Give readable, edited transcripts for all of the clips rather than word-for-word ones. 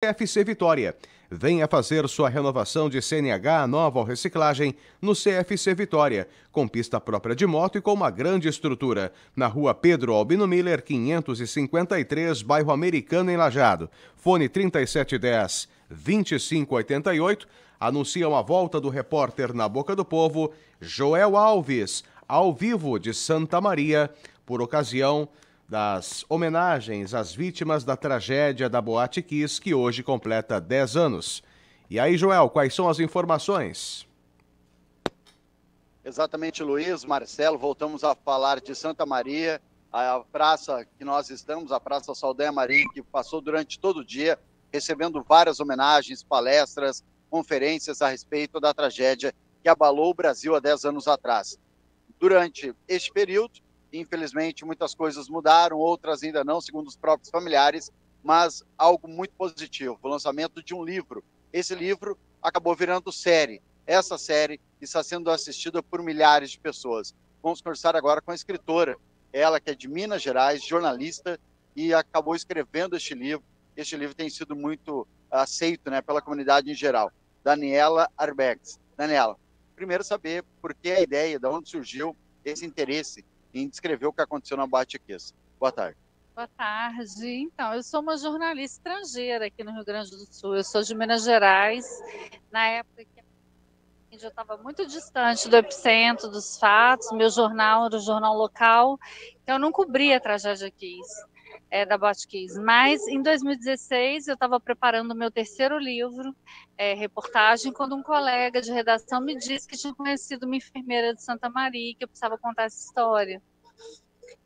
CFC Vitória. Venha fazer sua renovação de CNH nova ou reciclagem no CFC Vitória, com pista própria de moto e com uma grande estrutura, na rua Pedro Albino Miller, 553, bairro Americano, em Lajeado. Fone 3710-2588, anunciam a volta do repórter Na Boca do Povo, Joel Alves, ao vivo de Santa Maria, por ocasião das homenagens às vítimas da tragédia da Boate Kiss, que hoje completa 10 anos. E aí, Joel, quais são as informações? Exatamente, Luiz, Marcelo, voltamos a falar de Santa Maria, a praça que nós estamos, a Praça Saldanha Marim, que passou durante todo o dia, recebendo várias homenagens, palestras, conferências a respeito da tragédia que abalou o Brasil há 10 anos atrás. Durante este período, infelizmente, muitas coisas mudaram, outras ainda não, segundo os próprios familiares, mas algo muito positivo, o lançamento de um livro. Esse livro acabou virando série. Essa série está sendo assistida por milhares de pessoas. Vamos conversar agora com a escritora, ela que é de Minas Gerais, jornalista, e acabou escrevendo este livro. Este livro tem sido muito aceito, né, pela comunidade em geral. Daniela Arbex. Daniela, primeiro saber por que a ideia, de onde surgiu esse interesse em descrever o que aconteceu na Boate Kiss. Boa tarde. Boa tarde. Então, eu sou uma jornalista estrangeira aqui no Rio Grande do Sul. Eu sou de Minas Gerais. Na época que a mídia estava muito distante do epicentro dos fatos, meu jornal era o jornal local, então eu não cobria a tragédia Kiss, da Boate Kiss. Mas em 2016 eu estava preparando o meu terceiro livro, reportagem, quando um colega de redação me disse que tinha conhecido uma enfermeira de Santa Maria, que eu precisava contar essa história.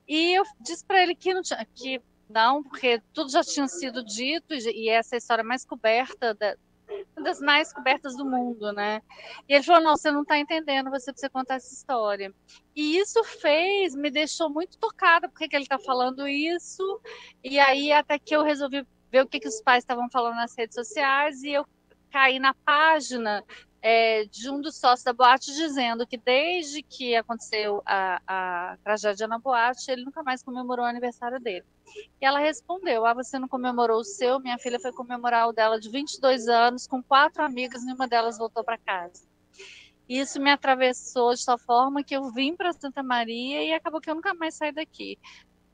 E eu disse para ele que não tinha, que não, porque tudo já tinha sido dito e essa é a história mais coberta, uma das mais cobertas do mundo, né? E ele falou, não, você não está entendendo, você precisa contar essa história. E isso me deixou muito tocada, porque que ele está falando isso, e aí até que eu resolvi ver o que os pais estavam falando nas redes sociais, e eu caí na página de um dos sócios da boate dizendo que desde que aconteceu a tragédia na boate, ele nunca mais comemorou o aniversário dele. E ela respondeu, você não comemorou o seu? Minha filha foi comemorar o dela de 22 anos, com 4 amigas, nenhuma delas voltou para casa. Isso me atravessou de tal forma que eu vim para Santa Maria e acabou que eu nunca mais saí daqui.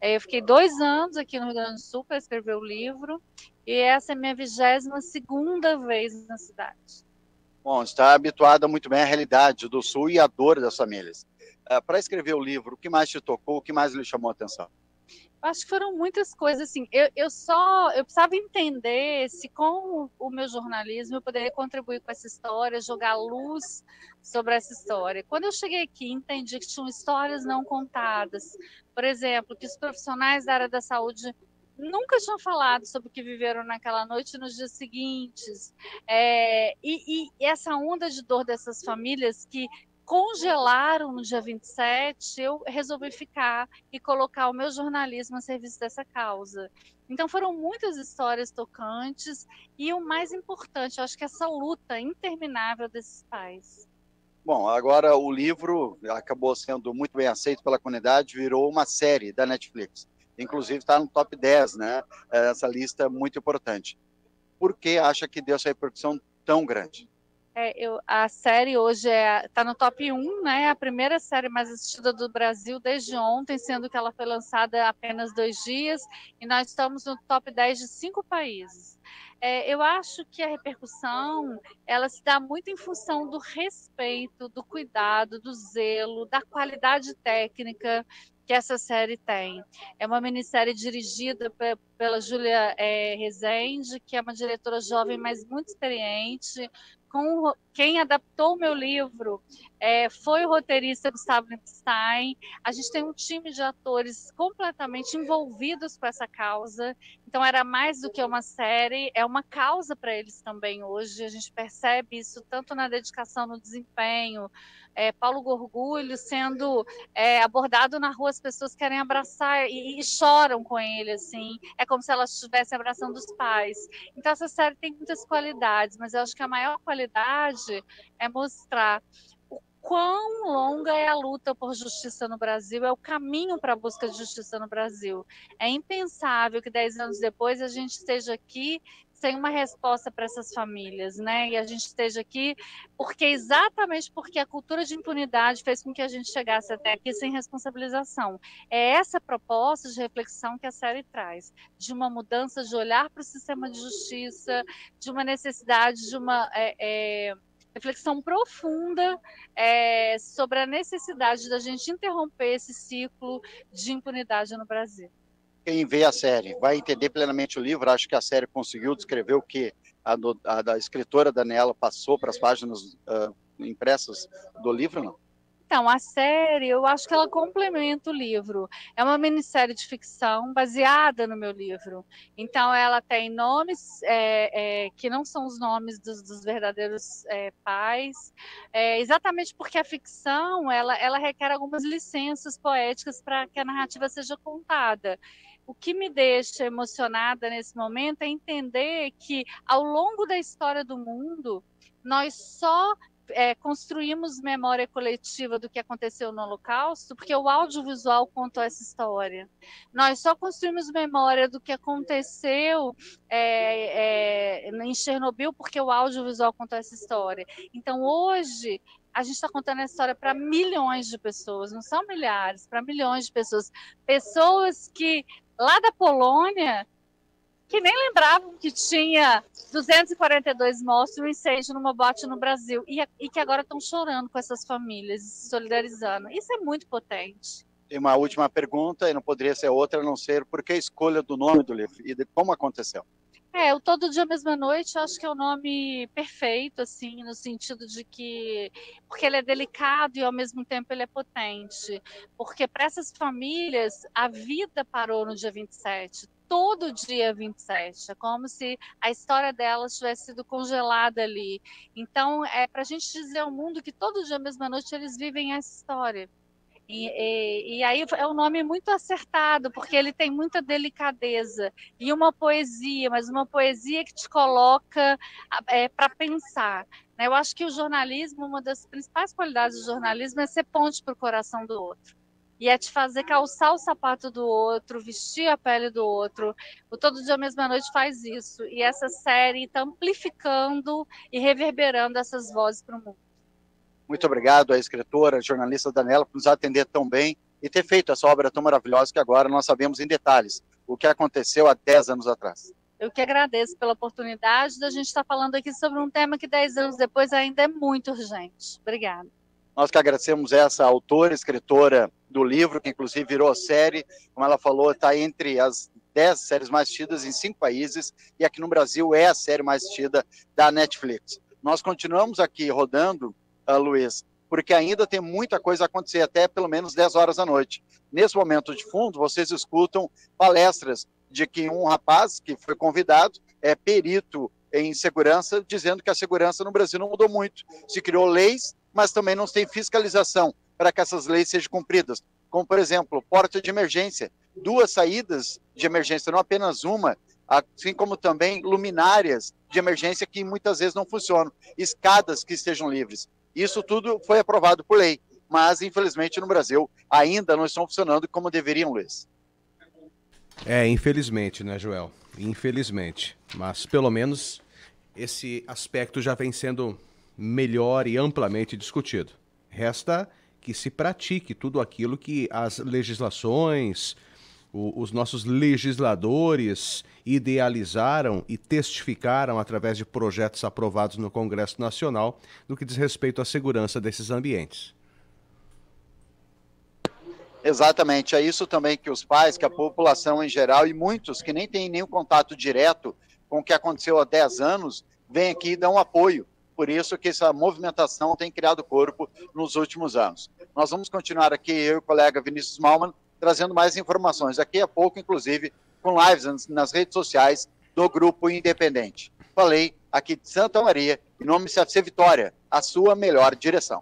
Eu fiquei 2 anos aqui no Rio Grande do Sul para escrever o livro, e essa é a minha 22ª vez na cidade. Bom, está habituada muito bem à realidade do Sul e à dor das famílias. Para escrever o livro, o que mais te tocou, o que mais lhe chamou a atenção? Acho que foram muitas coisas, assim, eu precisava entender se com o meu jornalismo eu poderia contribuir com essa história, jogar luz sobre essa história. Quando eu cheguei aqui, entendi que tinham histórias não contadas, por exemplo, que os profissionais da área da saúde nunca tinham falado sobre o que viveram naquela noite e nos dias seguintes, e essa onda de dor dessas famílias que congelaram no dia 27, eu resolvi ficar e colocar o meu jornalismo a serviço dessa causa. Então foram muitas histórias tocantes e o mais importante, eu acho que essa luta interminável desses pais. Bom, agora o livro acabou sendo muito bem aceito pela comunidade, virou uma série da Netflix. Inclusive está no top 10, né? Essa lista é muito importante. Por que acha que deu essa repercussão tão grande? A série hoje está no top 1, né? A primeira série mais assistida do Brasil desde ontem, sendo que ela foi lançada há apenas 2 dias, e nós estamos no top 10 de 5 países. Eu acho que a repercussão, ela se dá muito em função do respeito, do cuidado, do zelo, da qualidade técnica que essa série tem. É uma minissérie dirigida pela Júlia Rezende, que é uma diretora jovem, mas muito experiente. Quem adaptou o meu livro foi o roteirista Gustavo Lipstein. A gente tem um time de atores completamente envolvidos com essa causa, então era mais do que uma série, é uma causa para eles também hoje. A gente percebe isso tanto na dedicação, no desempenho. Paulo Gorgulho sendo abordado na rua, as pessoas querem abraçar e choram com ele, assim, é como se elas estivessem abraçando os pais. Então essa série tem muitas qualidades, mas eu acho que a maior qualidade é mostrar o quão longa é a luta por justiça no Brasil, é o caminho para a busca de justiça no Brasil. É impensável que 10 anos depois a gente esteja aqui sem uma resposta para essas famílias, né? E a gente esteja aqui exatamente porque a cultura de impunidade fez com que a gente chegasse até aqui sem responsabilização. É essa proposta de reflexão que a série traz, de uma mudança de olhar para o sistema de justiça, de uma necessidade de uma reflexão profunda sobre a necessidade da gente interromper esse ciclo de impunidade no Brasil. Quem vê a série vai entender plenamente o livro. Acho que a série conseguiu descrever o que a da escritora Daniela passou para as páginas impressas do livro, não? Então, a série, eu acho que ela complementa o livro. É uma minissérie de ficção baseada no meu livro. Então, ela tem nomes que não são os nomes dos verdadeiros pais, exatamente porque a ficção ela requer algumas licenças poéticas para que a narrativa seja contada. O que me deixa emocionada nesse momento é entender que, ao longo da história do mundo, nós só construímos memória coletiva do que aconteceu no Holocausto, porque o audiovisual contou essa história. Nós só construímos memória do que aconteceu em Chernobyl, porque o audiovisual contou essa história. Então, hoje, a gente está contando essa história para milhões de pessoas, não são milhares, para milhões de pessoas. Pessoas que, lá da Polônia, que nem lembravam que tinha 242 mortos e um incêndio numa boate no Brasil, e que agora estão chorando com essas famílias, se solidarizando. Isso é muito potente. Tem uma última pergunta, e não poderia ser outra, a não ser por que a escolha do nome do livro e de como aconteceu? O Todo Dia, Mesma Noite, eu acho que é o nome perfeito, assim, no sentido de que... Porque ele é delicado e, ao mesmo tempo, ele é potente. Porque, para essas famílias, a vida parou no dia 27. Todo dia 27. É como se a história delas tivesse sido congelada ali. Então, é para a gente dizer ao mundo que todo dia, mesma noite, eles vivem essa história. E aí é um nome muito acertado, porque ele tem muita delicadeza e uma poesia, mas uma poesia que te coloca para pensar. Eu acho que o jornalismo, uma das principais qualidades do jornalismo é ser ponte para o coração do outro. E é te fazer calçar o sapato do outro, vestir a pele do outro. O Todo Dia, Mesma Noite faz isso. E essa série está amplificando e reverberando essas vozes para o mundo. Muito obrigado à escritora, à jornalista Daniela, por nos atender tão bem e ter feito essa obra tão maravilhosa que agora nós sabemos em detalhes o que aconteceu há 10 anos atrás. Eu que agradeço pela oportunidade da gente estar falando aqui sobre um tema que 10 anos depois ainda é muito urgente. Obrigada. Nós que agradecemos essa autora, escritora do livro, que inclusive virou série, como ela falou, está entre as 10 séries mais assistidas em 5 países, e aqui no Brasil é a série mais assistida da Netflix. Nós continuamos aqui rodando, Luiz, porque ainda tem muita coisa a acontecer, até pelo menos 10 horas da noite. Nesse momento de fundo, vocês escutam palestras de que um rapaz que foi convidado é perito em segurança, dizendo que a segurança no Brasil não mudou muito. Se criou leis, mas também não tem fiscalização para que essas leis sejam cumpridas. Como, por exemplo, porta de emergência, 2 saídas de emergência, não apenas uma, assim como também luminárias de emergência que muitas vezes não funcionam, escadas que estejam livres. Isso tudo foi aprovado por lei, mas infelizmente no Brasil ainda não estão funcionando como deveriam, Luiz. Infelizmente, né, Joel? Infelizmente. Mas pelo menos esse aspecto já vem sendo melhor e amplamente discutido. Resta que se pratique tudo aquilo que as legislações, os nossos legisladores idealizaram e testificaram através de projetos aprovados no Congresso Nacional no que diz respeito à segurança desses ambientes. Exatamente, é isso também que os pais, que a população em geral e muitos que nem têm nenhum contato direto com o que aconteceu há 10 anos, vêm aqui e dão apoio. Por isso que essa movimentação tem criado corpo nos últimos anos. Nós vamos continuar aqui, eu e o colega Vinícius Malman, trazendo mais informações. Daqui a pouco, inclusive, com lives nas redes sociais do Grupo Independente. Falei aqui de Santa Maria, em nome de CFC Vitória, a sua melhor direção.